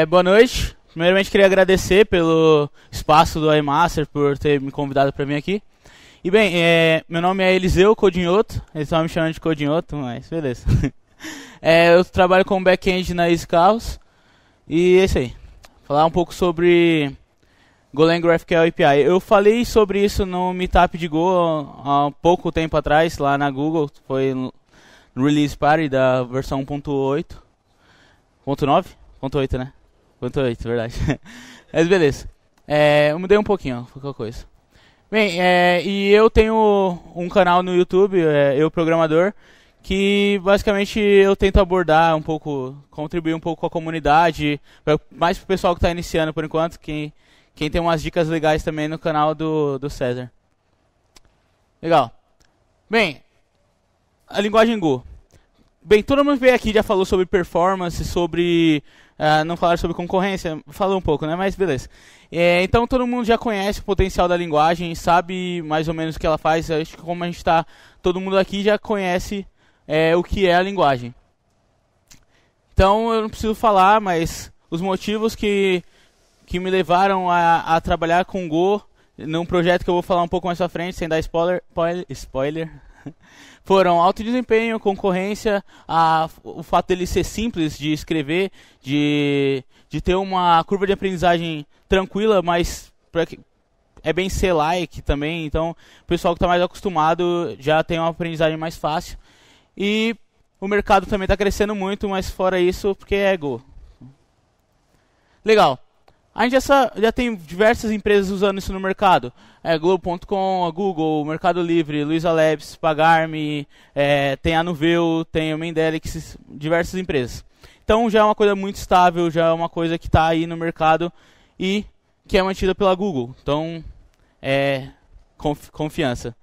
Boa noite. Primeiramente queria agradecer pelo espaço do iMaster, por ter me convidado para vir aqui. E bem, meu nome é Eliseu Codinhoto, eles estão me chamando de Codinhoto, mas beleza. Eu trabalho como back-end na Easy Carros e é isso aí. Falar um pouco sobre Golang GraphQL API. Eu falei sobre isso no Meetup de Go há pouco tempo atrás, lá na Google, foi no Release Party da versão 1.8. 1.9? 1.8, né? 1.8, verdade. Mas beleza. Eu mudei um pouquinho, qualquer coisa. Bem, e eu tenho um canal no YouTube, Eu Programador, que basicamente eu tento abordar um pouco, contribuir um pouco com a comunidade, mais pro pessoal que está iniciando por enquanto, quem tem umas dicas legais também no canal do César. Legal. Bem, a linguagem Go. Bem, todo mundo veio aqui já falou sobre performance, sobre... não falaram sobre concorrência, falou um pouco, né? Mas beleza. Então todo mundo já conhece o potencial da linguagem, sabe mais ou menos o que ela faz. Acho que como a gente está, todo mundo aqui já conhece o que é a linguagem. Então eu não preciso falar, mas os motivos que me levaram a trabalhar com Go, num projeto que eu vou falar um pouco mais pra frente, sem dar spoiler. Foram alto desempenho, concorrência, o fato dele ser simples de escrever, de ter uma curva de aprendizagem tranquila, mas é bem C-like também, então o pessoal que está mais acostumado já tem uma aprendizagem mais fácil. E o mercado também está crescendo muito, mas fora isso, porque é Go. Legal. A gente já tem diversas empresas usando isso no mercado. Globo.com, a Google, Mercado Livre, Luiza Labs, Pagar.me, tem a Nuveu, tem o Mendelix, diversas empresas. Então já é uma coisa muito estável, já é uma coisa que está aí no mercado e que é mantida pela Google. Então, confiança.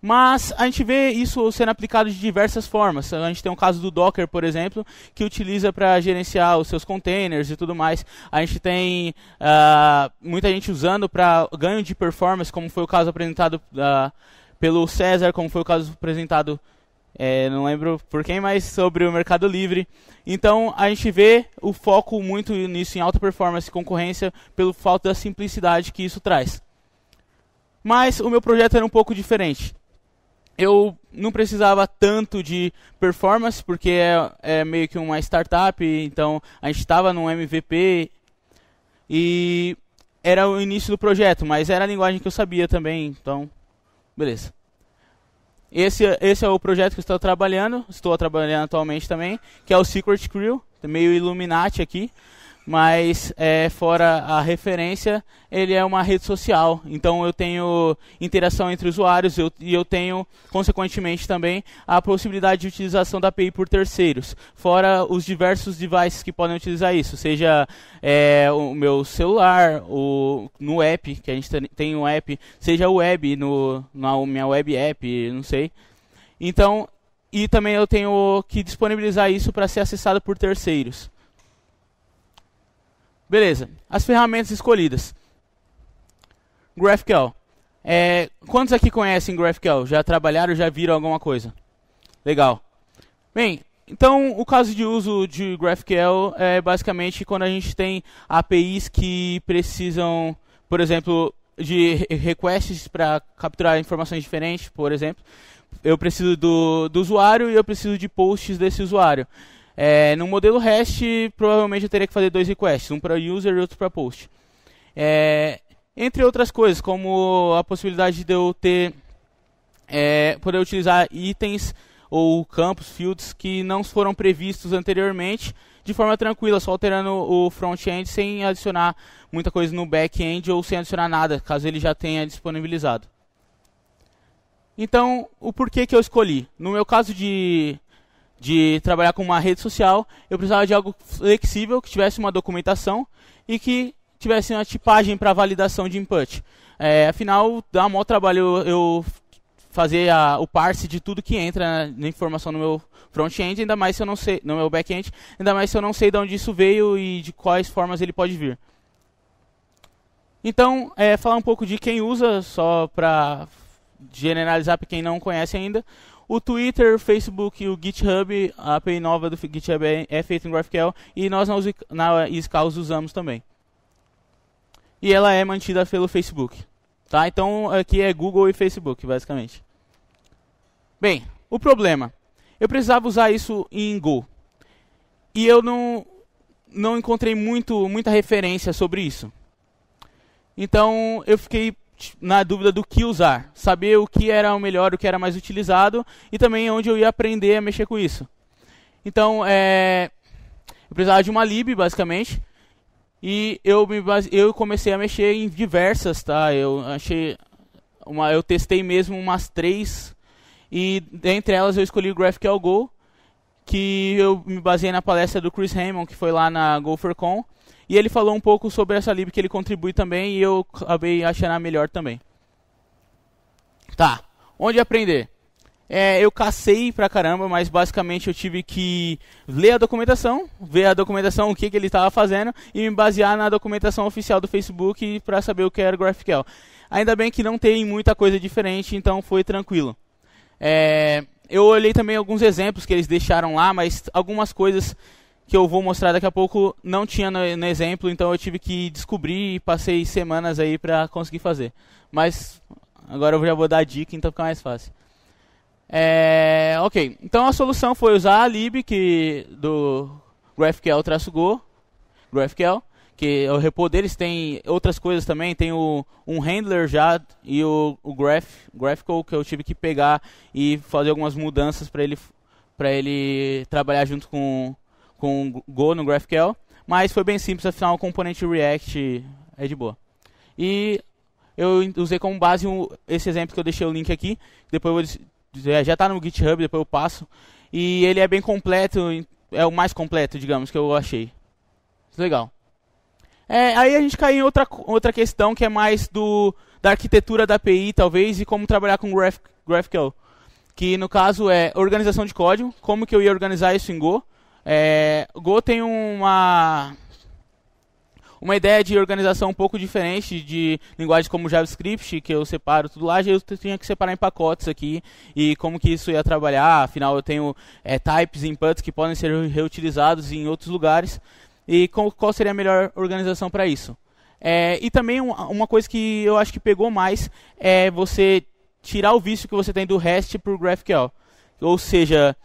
Mas a gente vê isso sendo aplicado de diversas formas. A gente tem um caso do Docker, por exemplo, que utiliza para gerenciar os seus containers e tudo mais. A gente tem muita gente usando para ganho de performance, como foi o caso apresentado pelo César, como foi o caso apresentado, não lembro por quem, mas sobre o Mercado Livre. Então a gente vê o foco muito nisso, em alta performance e concorrência, pelo fato da simplicidade que isso traz. Mas o meu projeto era um pouco diferente. Eu não precisava tanto de performance, porque é meio que uma startup, então a gente estava no MVP e era o início do projeto, mas era a linguagem que eu sabia também, então, beleza. Esse é o projeto que eu estou trabalhando atualmente também, que é o Secret Crew, meio Illuminati aqui. Mas fora a referência, ele é uma rede social. Então eu tenho interação entre usuários e eu tenho, consequentemente, também a possibilidade de utilização da API por terceiros. Fora os diversos devices que podem utilizar isso, seja o meu celular, no app, que a gente tem um app, seja o web, na minha web app, não sei. Então, e também eu tenho que disponibilizar isso para ser acessado por terceiros. Beleza, as ferramentas escolhidas. GraphQL. Quantos aqui conhecem GraphQL? Já trabalharam, já viram alguma coisa? Legal. Bem, então o caso de uso de GraphQL é basicamente quando a gente tem APIs que precisam, por exemplo, de requests para capturar informações diferentes, por exemplo. Eu preciso do usuário e eu preciso de posts desse usuário. No modelo REST, provavelmente eu teria que fazer 2 requests, um para user e outro para post. Entre outras coisas, como a possibilidade de eu poder utilizar itens ou campos, fields, que não foram previstos anteriormente, de forma tranquila, só alterando o front-end sem adicionar muita coisa no back-end ou sem adicionar nada, caso ele já tenha disponibilizado. Então, o porquê que eu escolhi? No meu caso de trabalhar com uma rede social, eu precisava de algo flexível, que tivesse uma documentação e que tivesse uma tipagem para validação de input. Afinal, dá um maior trabalho eu fazer o parse de tudo que entra na informação no meu front-end, ainda mais se eu não sei, no meu back-end, ainda mais se eu não sei de onde isso veio e de quais formas ele pode vir. Então, falar um pouco de quem usa, só para generalizar para quem não conhece ainda, o Twitter, o Facebook e o GitHub, a API nova do GitHub é feita em GraphQL e nós na Scalz usamos também. E ela é mantida pelo Facebook. Tá? Então aqui é Google e Facebook, basicamente. Bem, o problema. Eu precisava usar isso em Go. E eu não encontrei muita referência sobre isso. Então eu fiquei na dúvida do que usar. Saber o que era o melhor, o que era mais utilizado. E também onde eu ia aprender a mexer com isso. Então eu precisava de uma lib, basicamente. E eu comecei a mexer em diversas, tá? Eu testei mesmo umas 3. E dentre elas eu escolhi o GraphQL Go, que eu me baseei na palestra do Chris Hammond, que foi lá na GopherCon. E ele falou um pouco sobre essa lib que ele contribui também, e eu acabei achando a melhor também. Tá, onde aprender? Eu cacei pra caramba, mas basicamente eu tive que ler a documentação, ver a documentação, o que ele estava fazendo, e me basear na documentação oficial do Facebook para saber o que era o GraphQL. Ainda bem que não tem muita coisa diferente, então foi tranquilo. Eu olhei também alguns exemplos que eles deixaram lá, mas algumas coisas que eu vou mostrar daqui a pouco não tinha no exemplo, então eu tive que descobrir e passei semanas aí para conseguir fazer. Mas agora eu já vou dar a dica, então fica mais fácil. Ok, então a solução foi usar a lib do GraphQL-Go, GraphQL, que é o repo deles, tem outras coisas também, tem um handler já e o GraphQL que eu tive que pegar e fazer algumas mudanças para ele trabalhar junto com Go no GraphQL, mas foi bem simples, afinal o componente React é de boa. E eu usei como base esse exemplo que eu deixei o link aqui, depois já está no GitHub, depois eu passo, e ele é bem completo, é o mais completo, digamos, que eu achei. Legal. Aí a gente cai em outra questão que é mais da arquitetura da API, talvez, e como trabalhar com GraphQL. Que no caso é organização de código, como que eu ia organizar isso em Go. Go tem uma ideia de organização um pouco diferente de linguagens como JavaScript, que eu separo tudo lá, eu tinha que separar em pacotes aqui, e como que isso ia trabalhar, afinal eu tenho types e inputs que podem ser reutilizados em outros lugares. E qual seria a melhor organização para isso? E também uma coisa que eu acho que pegou mais é você tirar o vício que você tem do REST para o GraphQL. Ou seja,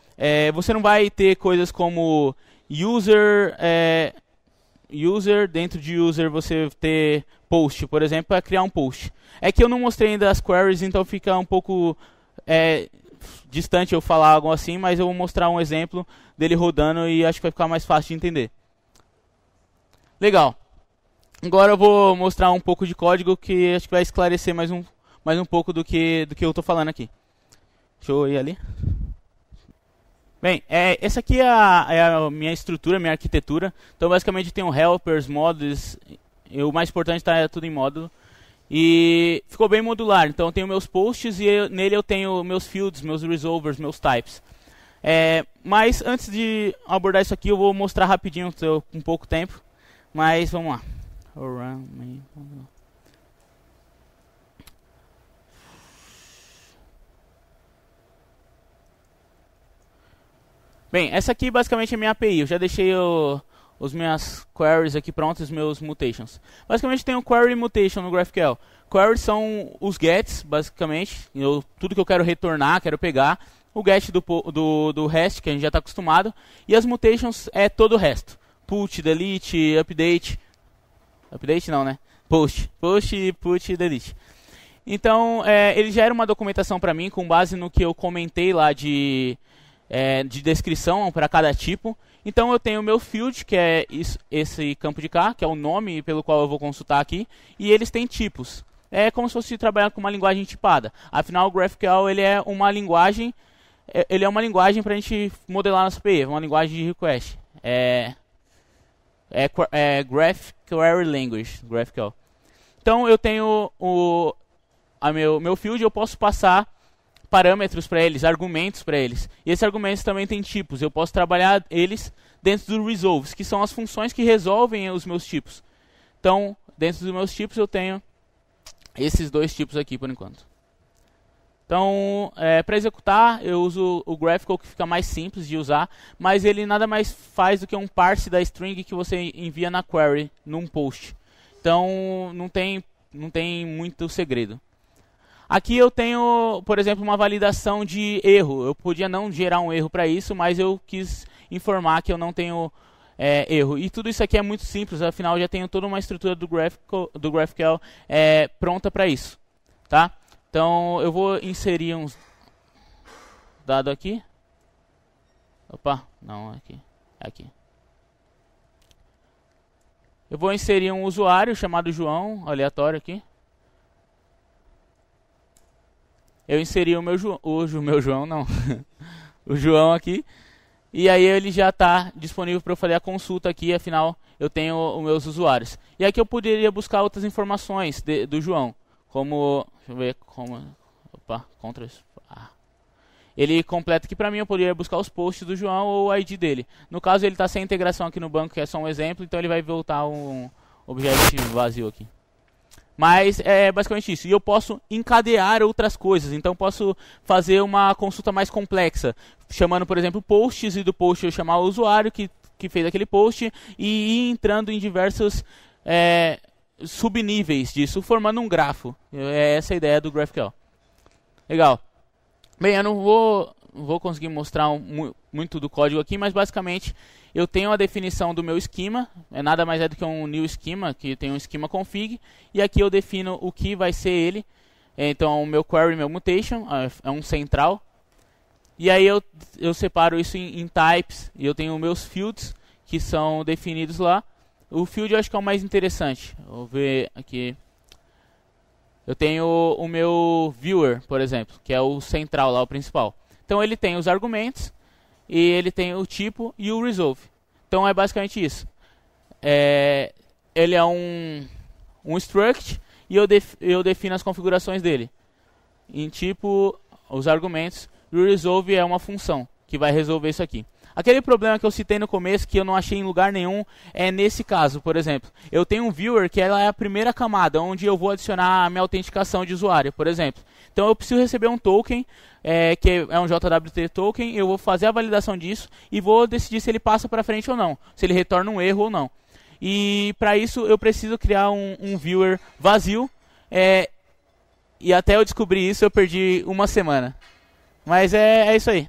você não vai ter coisas como user, dentro de user você ter post, por exemplo, para criar um post. É que eu não mostrei ainda as queries, então fica um pouco distante eu falar algo assim, mas eu vou mostrar um exemplo dele rodando e acho que vai ficar mais fácil de entender. Legal. Agora eu vou mostrar um pouco de código que acho que vai esclarecer mais um pouco do que eu estou falando aqui. Deixa eu ir ali. Bem, essa aqui é a minha estrutura, minha arquitetura. Então basicamente tem helpers, modules, e o mais importante está tudo em módulo. E ficou bem modular. Então eu tenho meus posts e nele eu tenho meus fields, meus resolvers, meus types. Mas antes de abordar isso aqui eu vou mostrar rapidinho, com pouco tempo. Mas vamos lá. Bem, essa aqui basicamente é a minha API. Eu já deixei os minhas queries aqui prontas, os meus mutations. Basicamente tem um query mutation no GraphQL. Queries são os gets, basicamente. Tudo que eu quero retornar, quero pegar. O get do REST, que a gente já está acostumado. E as mutations é todo o resto. Put, delete, update. Update não, né? Post, put, delete. Então, ele já era uma documentação para mim, com base no que eu comentei lá de descrição para cada tipo. Então eu tenho o meu field, que é esse campo de cá, que é o nome pelo qual eu vou consultar aqui, e eles têm tipos. É como se fosse trabalhar com uma linguagem tipada. Afinal, o GraphQL ele é uma linguagem para a gente modelar nossa API, uma linguagem de request. Graph Query Language, GraphQL. Então eu tenho meu field, eu posso passar parâmetros para eles, argumentos para eles. E esses argumentos também têm tipos. Eu posso trabalhar eles dentro do resolves, que são as funções que resolvem os meus tipos. Então, dentro dos meus tipos eu tenho esses dois tipos aqui por enquanto. Então, para executar, eu uso o Graphical, que fica mais simples de usar, mas ele nada mais faz do que um parse da string que você envia na query, num post. Então, não tem muito segredo. Aqui eu tenho, por exemplo, uma validação de erro. Eu podia não gerar um erro para isso, mas eu quis informar que eu não tenho erro. E tudo isso aqui é muito simples, afinal eu já tenho toda uma estrutura do GraphQL pronta para isso. Tá? Então eu vou inserir uns dados aqui. Opa, não, aqui. Eu vou inserir um usuário chamado João, aleatório aqui. Eu inseri o meu João, não. O João aqui. E aí ele já está disponível para eu fazer a consulta aqui, afinal eu tenho os meus usuários. E aqui eu poderia buscar outras informações do João. Como, deixa eu ver como, opa, ele completa aqui para mim, eu poderia buscar os posts do João ou o ID dele. No caso ele está sem integração aqui no banco, que é só um exemplo, então ele vai voltar um objeto vazio aqui. Mas é basicamente isso. E eu posso encadear outras coisas. Então posso fazer uma consulta mais complexa, chamando, por exemplo, posts, e do post eu chamar o usuário que fez aquele post e ir entrando em diversos subníveis disso, formando um grafo. É essa a ideia do GraphQL. Legal. Bem, eu não vou conseguir mostrar muito do código aqui, mas basicamente eu tenho a definição do meu esquema, nada mais do que um new schema, que tem um schema config, e aqui eu defino o que vai ser ele. Então o meu query, meu mutation, é um central, e aí eu separo isso em types, e eu tenho meus fields, que são definidos lá. O field eu acho que é o mais interessante. Vou ver aqui. Eu tenho o meu viewer, por exemplo, que é o central lá, o principal. Então ele tem os argumentos, e ele tem o tipo e o resolve. Então é basicamente isso. Ele é um struct, e eu defino as configurações dele. Em tipo, os argumentos, e o resolve é uma função que vai resolver isso aqui. Aquele problema que eu citei no começo, que eu não achei em lugar nenhum, é nesse caso, por exemplo. Eu tenho um viewer que ela é a primeira camada, onde eu vou adicionar a minha autenticação de usuário, por exemplo. Então eu preciso receber um token, que é um JWT token, eu vou fazer a validação disso e vou decidir se ele passa para frente ou não, se ele retorna um erro ou não. E para isso eu preciso criar um viewer vazio, e até eu descobrir isso eu perdi uma semana. Mas é isso aí.